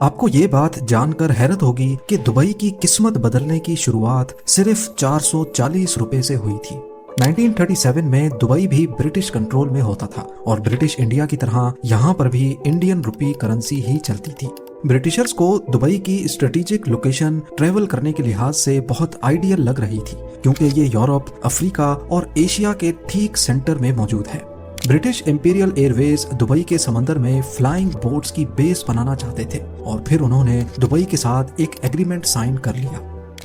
آپ کو یہ بات جان کر حیرت ہوگی کہ دبئی کی قسمت بدلنے کی شروعات صرف 440 روپے سے ہوئی تھی۔ 1937 میں دبئی بھی برٹش کنٹرول میں ہوتا تھا اور برٹش انڈیا کی طرح یہاں پر بھی انڈین روپی کرنسی ہی چلتی تھی۔ برٹشرز کو دبئی کی اسٹریٹجک لوکیشن ٹریول کرنے کے لحاظ سے بہت آئیڈیل لگ رہی تھی، کیونکہ یہ یورپ، افریقہ اور ایشیا کے ٹھیک سینٹر میں موجود ہے۔ برٹش امپیریل ایئر ویز دبئی کے سمندر میں فلائنگ بوٹس کی بیس بنانا چاہتے تھے اور پھر انہوں نے دبئی کے ساتھ ایک ایگریمنٹ سائن کر لیا۔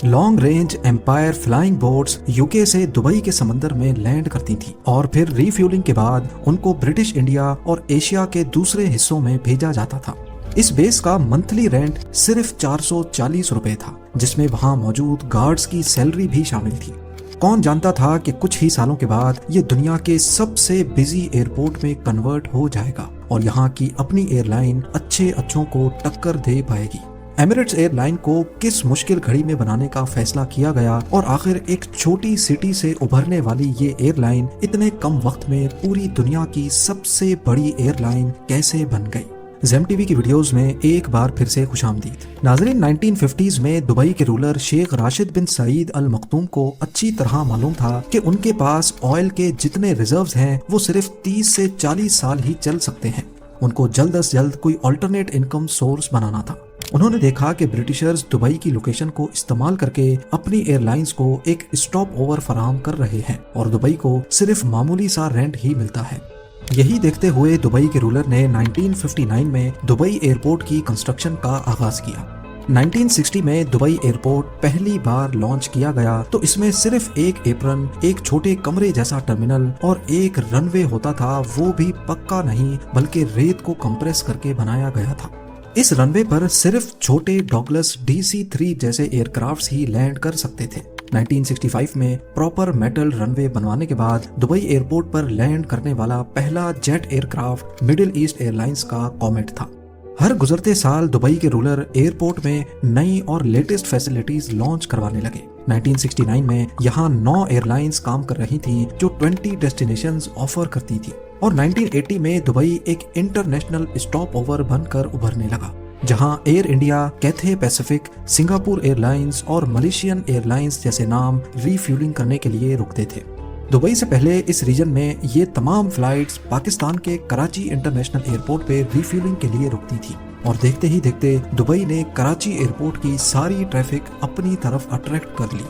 Long range empire flying boats UK سے دبئی کے سمندر میں لینڈ کرتی تھیں اور پھر ری فیولنگ کے بعد ان کو برٹش انڈیا اور ایشیا کے دوسرے حصوں میں بھیجا جاتا تھا۔ اس بیس کا منتھلی رینٹ صرف 440 روپے تھا، جس میں وہاں موجود گارڈز کی سیلری بھی شامل تھی۔ کون جانتا تھا کہ کچھ ہی سالوں کے بعد یہ دنیا کے سب سے بزی ایئرپورٹ میں کنورٹ ہو جائے گا اور یہاں کی اپنی ایئر لائن اچھوں کو ٹکر دے پائے گی۔ ایمریٹس ایئر لائن کو کس مشکل گھڑی میں بنانے کا فیصلہ کیا گیا اور آخر ایک چھوٹی سٹی سے ابھرنے والی یہ ایئر لائن اتنے کم وقت میں پوری دنیا کی سب سے بڑی ایئر لائن کیسے بن گئی؟ زیم ٹی وی کی ویڈیوز میں ایک بار پھر سے خوش آمدید۔ ناظرین، 1950s میں دبئی کے رولر شیخ راشد بن سعید ال مختوم کو اچھی طرح معلوم تھا کہ ان کے پاس آئل کے جتنے ریزروز ہیں وہ صرف 30 سے 40 سال ہی چل سکتے ہیں۔ ان کو جلد از جلد کوئی آلٹرنیٹ انکم سورس بنانا تھا۔ انہوں نے دیکھا کہ برٹشرز دبئی کی لوکیشن کو استعمال کر کے اپنی ایئر لائنز کو ایک اسٹاپ اوور فراہم کر رہے ہیں اور دبئی کو صرف معمولی سا رینٹ ہی ملتا ہے۔ یہی دیکھتے ہوئے دبئی کے رولر نے 1959 میں دبئی ایئرپورٹ کی کنسٹرکشن کا آغاز کیا۔ 1960 میں دبئی ایئرپورٹ پہلی بار لانچ کیا گیا تو اس میں صرف ایک ایپرن، ایک چھوٹے کمرے جیسا ٹرمینل اور ایک رن وے ہوتا تھا، وہ بھی پکا نہیں بلکہ ریت کو کمپریس کر کے بنایا گیا تھا۔ اس رن وے پر صرف چھوٹے ڈاگلس DC-3 جیسے ایئر کرافٹس ہی لینڈ کر سکتے تھے۔ 1965 میں پراپر میٹل رن وے بنوانے کے بعد دبئی ایئرپورٹ پر لینڈ کرنے والا پہلا jet aircraft Middle East airlines کا کومیٹ تھا۔ ہر گزرتے سال دبئی کے رولر ایئرپورٹ میں نئی اور لیٹسٹ فیسلٹیز لانچ کروانے لگے۔ 1969 میں یہاں 9 ایئر لائنز کام کر رہی تھیں جو 20 ڈیسٹینیشنز آفر کرتی تھیں، اور 1980 میں دبئی ایک انٹرنیشنل اسٹاپ اوور بن کر ابھرنے لگا، جہاں Air India, Cathay Pacific, Singapore Airlines اور ملیشین ایئر لائنز جیسے نام ری فیولنگ کرنے کے لیے رکتے تھے۔ دبئی سے پہلے اس ریجن میں یہ تمام فلائٹس پاکستان کے کراچی انٹرنیشنل ایئرپورٹ پہ ری فیولنگ کے لیے رکتی تھی، اور دیکھتے ہی دیکھتے دبئی نے کراچی ایئرپورٹ کی ساری ٹریفک اپنی طرف اٹریکٹ کر لی۔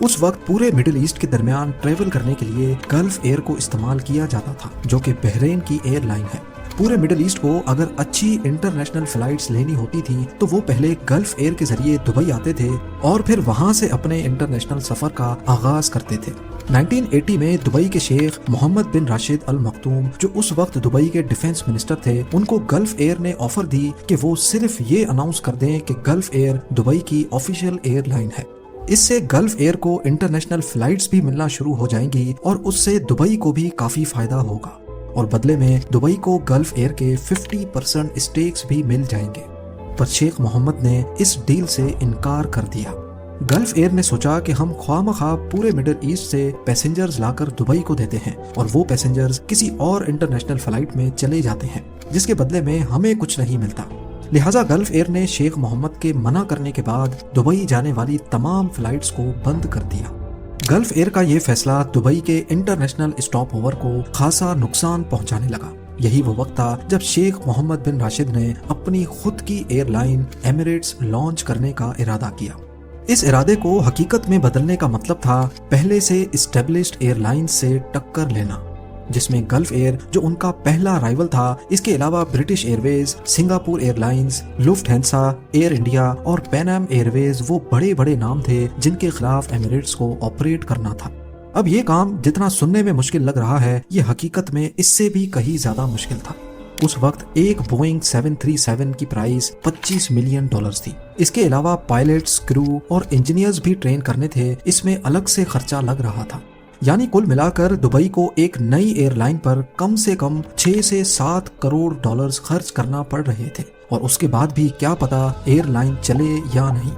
اس وقت پورے مڈل ایسٹ کے درمیان ٹریول کرنے کے لیے گلف ایئر کو استعمال کیا جاتا تھا، جو کہ بحرین کی ایئر لائن ہے۔ پورے مڈل ایسٹ کو اگر اچھی انٹرنیشنل فلائٹس لینی ہوتی تھی تو وہ پہلے گلف ایئر کے ذریعے دبئی آتے تھے اور پھر وہاں سے اپنے انٹرنیشنل سفر کا آغاز کرتے تھے۔ 1980 میں دبئی کے شیخ محمد بن راشد ال مختوم، جو اس وقت دبئی کے ڈیفنس منسٹر تھے، ان کو گلف ایئر نے آفر دی کہ وہ صرف یہ اناؤنس کر دیں کہ گلف ایئر دبئی کی آفیشیل ایئر لائن ہے۔ اس سے گلف ایئر کو انٹرنیشنل فلائٹس بھی ملنا شروع ہو جائیں گی اور اس سے دبئی کو بھی کافی فائدہ ہوگا، اور بدلے میں دبئی کو گلف ایئر کے 50% اسٹیکس بھی مل جائیں گے۔ پر شیخ محمد نے اس ڈیل سے انکار کر دیا۔ گلف ایئر نے سوچا کہ ہم خواہ مخواہ پورے مڈل ایسٹ سے پیسنجرز لا کر دبئی کو دیتے ہیں اور وہ پیسنجرز کسی اور انٹرنیشنل فلائٹ میں چلے جاتے ہیں، جس کے بدلے میں ہمیں کچھ نہیں ملتا۔ لہٰذا گلف ایئر نے شیخ محمد کے منع کرنے کے بعد دبئی جانے والی تمام فلائٹس کو بند کر دیا۔ گلف ایئر کا یہ فیصلہ دبئی کے انٹرنیشنل اسٹاپ اوور کو خاصا نقصان پہنچانے لگا۔ یہی وہ وقت تھا جب شیخ محمد بن راشد نے اپنی خود کی ایئر لائن ایمریٹس لانچ کرنے کا ارادہ کیا۔ اس ارادے کو حقیقت میں بدلنے کا مطلب تھا پہلے سے اسٹیبلشڈ ایئر لائنز سے ٹکر لینا، جس میں گلف ایئر جو ان کا پہلا رائیول تھا، اس کے علاوہ British Airways, Singapore Airlines, Lufthansa, Air India اور پین ایم ایئر ویز وہ بڑے بڑے نام تھے جن کے خلاف ایمریٹس کو آپریٹ کرنا تھا۔ اب یہ کام جتنا سننے میں مشکل لگ رہا ہے، یہ حقیقت میں اس سے بھی کہیں زیادہ مشکل تھا۔ اس وقت ایک بوئنگ 737 کی پرائز $25 ملین تھی۔ اس کے علاوہ پائلٹس، کرو اور انجینئرز بھی ٹرین کرنے تھے، اس میں الگ سے خرچہ لگ رہا تھا۔ یعنی کل ملا کر دبئی کو ایک نئی ایئر لائن پر کم سے کم 6 سے 7 کروڑ ڈالرز خرچ کرنا پڑ رہے تھے، اور اس کے بعد بھی کیا پتا ایئر لائن چلے یا نہیں۔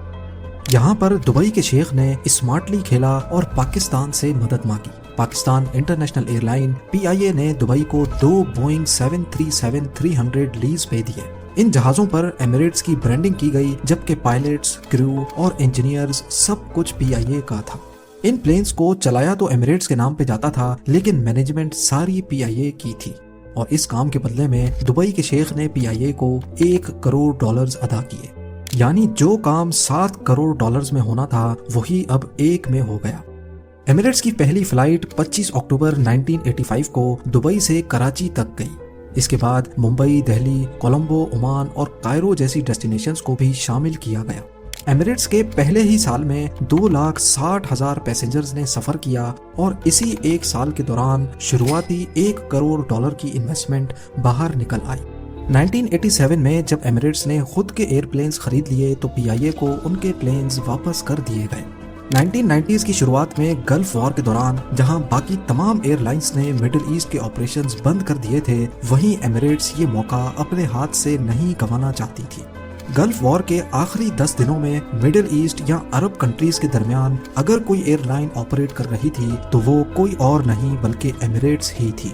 یہاں پر دبئی کے شیخ نے اسمارٹلی کھیلا اور پاکستان سے مدد مانگی۔ Pakistan international air line PIA نے دبئی کو 2 بوئنگ 737-300 لیز پہ دیے۔ ان جہازوں پر ایمریٹس کی برانڈنگ کی گئی، جبکہ پائلٹس، کرو اور انجینئرز سب کچھ PIA کا تھا۔ ان پلینز کو چلایا تو ایمریٹس کے نام پہ جاتا تھا، لیکن مینجمنٹ ساری PIA کی تھی، اور اس کام کے بدلے میں دبئی کے شیخ نے PIA کو $1 کروڑ ادا کیے، یعنی جو کام $7 کروڑ میں ہونا تھا وہی اب 1 میں ہو گیا۔ ایمریٹس کی پہلی فلائٹ 25 اکتوبر 1985 کو دبئی سے کراچی تک گئی۔ اس کے بعد ممبئی، دہلی، کولمبو، عمان اور کائرو جیسی ڈیسٹینیشنز کو بھی شامل کیا گیا۔ ایمریٹس کے پہلے ہی سال میں 2,60,000 پیسنجرز نے سفر کیا، اور اسی ایک سال کے دوران شروعاتی $1 کروڑ کی انویسٹمنٹ باہر نکل آئی۔ 1987 میں جب ایمریٹس نے خود کے ایئر پلینز خرید لیے تو PIA کو ان کے پلینز واپس کر دیے گئے۔ 1990s کی شروعات میں گلف وار کے دوران جہاں باقی تمام ایئر لائنز نے مڈل ایسٹ کے آپریشنز بند کر دیے تھے، وہیں ایمریٹس یہ موقع اپنے ہاتھ سے نہیں گنوانا چاہتی تھی۔ گلف وار کے آخری 10 دنوں میں مڈل ایسٹ یا عرب کنٹریز کے درمیان اگر کوئی ایئر لائن آپریٹ کر رہی تھی تو وہ کوئی اور نہیں بلکہ ایمریٹس ہی تھی۔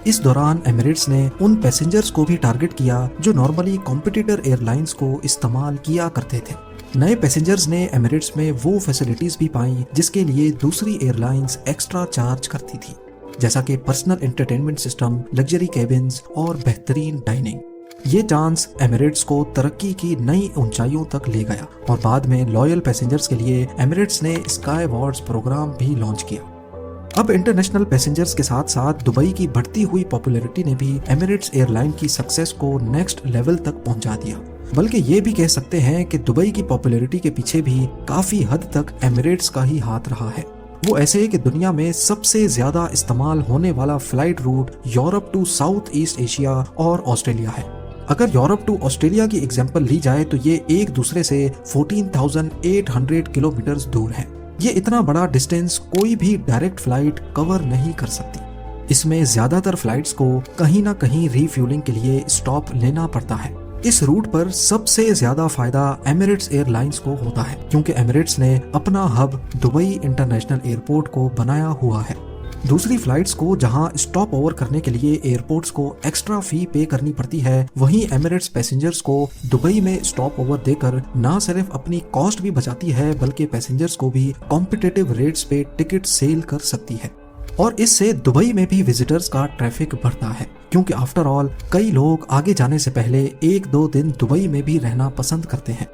اس دوران ایمریٹس نے ان پیسنجرز کو بھی ٹارگٹ کیا جو نارملی کمپٹیٹر ایئر لائنز کو استعمال کیا کرتے تھے۔ نئے پیسنجرز نے ایمریٹس میں وہ فیسلٹیز بھی پائیں جس کے لیے دوسری ایئر لائنز ایکسٹرا چارج کرتی تھی، جیسا کہ personal entertainment system, luxury cabins اور بہترین ڈائننگ۔ یہ چانس ایمریٹس کو ترقی کی نئی اونچائیوں تک لے گیا، اور بعد میں لویل پیسنجرز کے لیے ایمریٹس نے اسکائی وارڈز پروگرام بھی لانچ کیا۔ اب انٹرنیشنل پیسنجرز کے ساتھ ساتھ دبئی کی بڑھتی ہوئی پاپولیرٹی نے بھی ایمریٹس ایئر لائن کی سکسیس کو نیکسٹ لیول تک پہنچا دیا، بلکہ یہ بھی کہہ سکتے ہیں کہ دبئی کی پاپولیرٹی کے پیچھے بھی کافی حد تک ایمریٹس کا ہی ہاتھ رہا ہے۔ وہ ایسے کہ دنیا میں سب سے زیادہ استعمال ہونے والا flight route Europe to South East Asia اور آسٹریلیا ہے۔ اگر یورپ ٹو آسٹریلیا کی ایگزامپل لی جائے تو یہ ایک دوسرے سے 14,800 کلومیٹرز دور ہے۔ یہ اتنا بڑا ڈسٹینس کوئی بھی ڈائریکٹ فلائٹ کور نہیں کر سکتی۔ اس میں زیادہ تر فلائٹس کو کہیں نہ کہیں ری فیولنگ کے لیے اسٹاپ لینا پڑتا ہے۔ اس روٹ پر سب سے زیادہ فائدہ ایمریٹس ایئر لائنز کو ہوتا ہے، کیونکہ ایمریٹس نے اپنا ہب دبئی انٹرنیشنل ایئرپورٹ کو بنایا ہوا ہے۔ دوسری فلائٹس کو جہاں اسٹاپ اوور کرنے کے لیے ایئرپورٹس کو ایکسٹرا فی پے کرنی پڑتی ہے، وہیں ایمریٹس پیسنجرز کو دبئی میں اسٹاپ اوور دے کر نہ صرف اپنی کاسٹ بھی بچاتی ہے بلکہ پیسنجرز کو بھی کمپٹیٹیو ریٹس پہ ٹکٹ سیل کر سکتی ہے، اور اس سے دبئی میں بھی وزٹرز کا ٹریفک بڑھتا ہے، کیونکہ آفٹر آل کئی لوگ آگے جانے سے پہلے 1-2 دن دبئی میں بھی رہنا پسند کرتے ہیں۔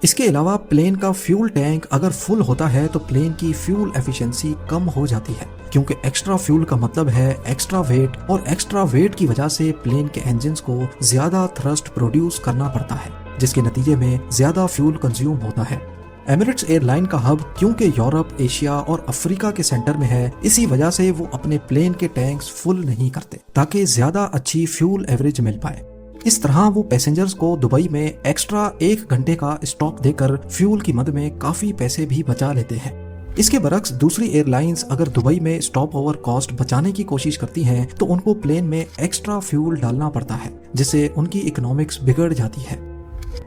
اس کے علاوہ پلین کا فیول ٹینک اگر فل ہوتا ہے تو پلین کی فیول ایفیشنسی کم ہو جاتی ہے، کیونکہ ایکسٹرا فیول کا مطلب ہے ایکسٹرا ویٹ، اور ایکسٹرا ویٹ کی وجہ سے پلین کے انجنز کو زیادہ تھرسٹ پروڈیوس کرنا پڑتا ہے، جس کے نتیجے میں زیادہ فیول کنزیوم ہوتا ہے۔ ایمریٹس ایئر لائن کا ہب کیونکہ یورپ، ایشیا اور افریقہ کے سینٹر میں ہے، اسی وجہ سے وہ اپنے پلین کے ٹینکس فل نہیں کرتے تاکہ زیادہ اچھی فیول ایوریج مل پائے۔ اس طرح وہ پیسنجرز کو دبئی میں ایکسٹرا 1 گھنٹے کا اسٹاپ دے کر فیول کی مد میں کافی پیسے بھی بچا لیتے ہیں۔ اس کے برعکس دوسری ایئر لائنز اگر دبئی میں اسٹاپ اوور کاسٹ بچانے کی کوشش کرتی ہیں تو ان کو پلین میں ایکسٹرا فیول ڈالنا پڑتا ہے، جس سے ان کی اکنامکس بگڑ جاتی ہے۔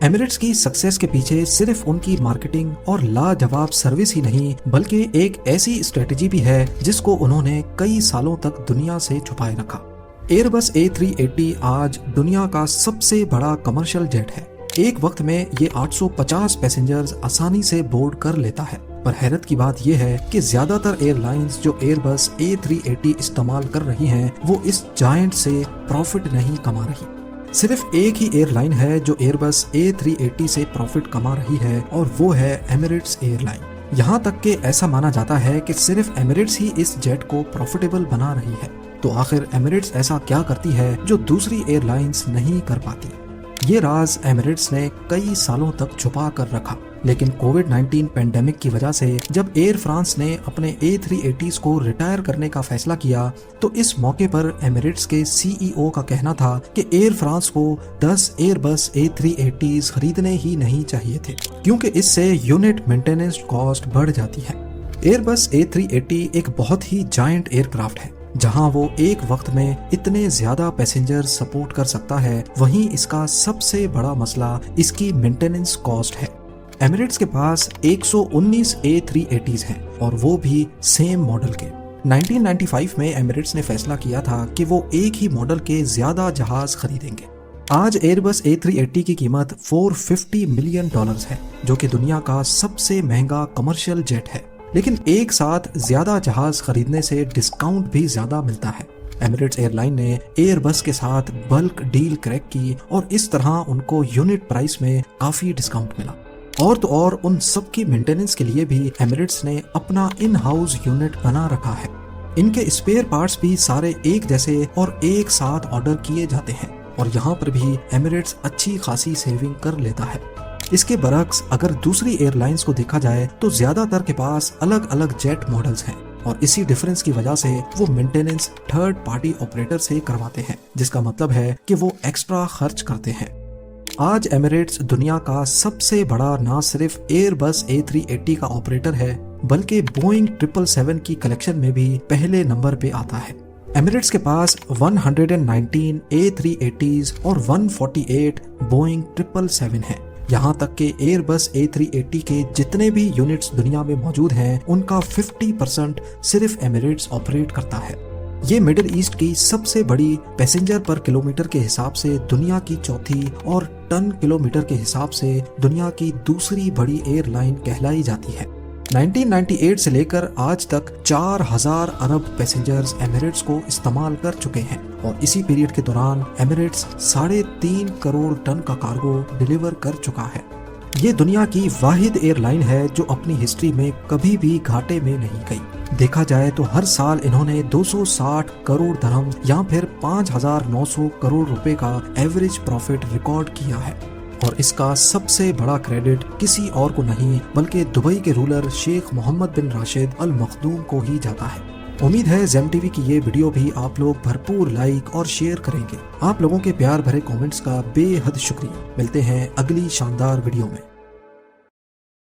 ایمریٹس کی سکسیس کے پیچھے صرف ان کی مارکیٹنگ اور لاجواب سروس ہی نہیں بلکہ ایک ایسی اسٹریٹجی بھی ہے جس کو انہوں نے کئی سالوں تک دنیا سے چھپائے رکھا۔ ایئر بس A380 آج دنیا کا سب سے بڑا کمرشل جیٹ ہے۔ ایک وقت میں یہ 850 پیسنجرز آسانی سے بورڈ کر لیتا ہے، پر حیرت کی بات یہ ہے کہ زیادہ تر ایئر لائنز جو ایئر بس A380 استعمال کر رہی ہیں وہ اس جائنٹ سے پروفٹ نہیں کما رہی۔ صرف ایک ہی ایئر لائن ہے جو ایئر بس A380 سے پروفٹ کما رہی ہے، اور وہ ہے ایمریٹس ایئر لائن۔ یہاں تک کہ ایسا مانا جاتا ہے کہ صرف ایمریٹس ہی اس جیٹ کو پروفیٹیبل بنا رہی ہے۔ تو آخر ایمریٹس ایسا کیا کرتی ہے جو دوسری ایئر لائنز نہیں کر پاتی؟ یہ راز ایمریٹس نے کئی سالوں تک چھپا کر رکھا، لیکن کووڈ-19 پینڈیمک کی وجہ سے جب ایئر فرانس نے اپنے A380s کو ریٹائر کرنے کا فیصلہ کیا تو اس موقع پر ایمریٹس کے CEO کا کہنا تھا کہ ایئر فرانس کو 10 ایئر بس A380s خریدنے ہی نہیں چاہیے تھے، کیونکہ اس سے یونٹ مینٹیننس کاسٹ بڑھ جاتی ہے۔ ایئر بس A380 ایک بہت ہی جائنٹ ایئر کرافٹ ہے، جہاں وہ ایک وقت میں اتنے زیادہ پیسنجر سپورٹ کر سکتا ہے، وہیں اس کا سب سے بڑا مسئلہ اس کی مینٹیننس کاسٹ ہے۔ ایمریٹس کے پاس 119 A380s ہیں، اور وہ بھی سیم ماڈل کے۔ 1995 میں ایمریٹس نے فیصلہ کیا تھا کہ وہ ایک ہی ماڈل کے زیادہ جہاز خریدیں گے۔ آج ایئربس A380 کی قیمت $450 ملین ہے، جو کہ دنیا کا سب سے مہنگا کمرشل جیٹ ہے، لیکن ایک ساتھ زیادہ جہاز خریدنے سے ڈسکاؤنٹ بھی زیادہ ملتا ہے۔ ایمریٹس ایئر لائن نے ایئر بس کے ساتھ بلک ڈیل کریک کی اور اس طرح ان کو یونٹ پرائس میں کافی ڈسکاؤنٹ ملا۔ اور تو اور ان سب کی مینٹیننس کے لیے بھی ایمریٹس نے اپنا ان ہاؤس یونٹ بنا رکھا ہے۔ ان کے اسپیئر پارٹس بھی سارے ایک جیسے اور ایک ساتھ آرڈر کیے جاتے ہیں، اور یہاں پر بھی ایمریٹس اچھی خاصی سیونگ کر لیتا ہے۔ اس کے برعکس اگر دوسری ایئر لائنز کو دیکھا جائے تو زیادہ تر کے پاس الگ الگ جیٹ ماڈلز ہیں، اور اسی ڈیفرنس کی وجہ سے وہ مینٹیننس تھرڈ پارٹی آپریٹر سے کرواتے ہیں، جس کا مطلب ہے کہ وہ ایکسٹرا خرچ کرتے ہیں۔ آج ایمریٹس دنیا کا سب سے بڑا نہ صرف ایئر بس A380 کا آپریٹر ہے، بلکہ بوئنگ 777 کی کلیکشن میں بھی پہلے نمبر پہ آتا ہے۔ ایمریٹس کے پاس 119 A380s اور 148 بوئنگ 777 ہیں، یہاں تک کہ ایئر بس A380 کے جتنے بھی یونٹس دنیا میں موجود ہیں ان کا 50% صرف ایمریٹس آپریٹ کرتا ہے۔ یہ مڈل ایسٹ کی سب سے بڑی پیسنجر پر کلومیٹر کے حساب سے دنیا کی چوتھی اور ٹن کلومیٹر کے حساب سے دنیا کی دوسری بڑی ایئر لائن کہلائی جاتی ہے۔ 1998 سے لے کر آج تک 4000 ارب پیسنجرز ایمریٹس کو استعمال کر چکے ہیں، اور اسی پیریڈ کے دوران ایمریٹس 3.5 کروڑ ٹن کا کارگو ڈیلیور کر چکا ہے۔ یہ دنیا کی واحد ایئر لائن ہے جو اپنی ہسٹری میں کبھی بھی گھاٹے میں نہیں گئی۔ دیکھا جائے تو ہر سال انہوں نے 260 کروڑ درہم یا پھر 5900 کروڑ روپے کا ایوریج پروفٹ ریکارڈ کیا ہے، اور اس کا سب سے بڑا کریڈٹ کسی اور کو نہیں بلکہ دبئی کے رولر شیخ محمد بن راشد ال مخدوم کو ہی جاتا ہے۔ امید ہے زیم ٹی وی کی یہ ویڈیو بھی آپ لوگ بھرپور لائک اور شیئر کریں گے۔ آپ لوگوں کے پیار بھرے کومنٹس کا بے حد شکریہ۔ ملتے ہیں اگلی شاندار ویڈیو میں۔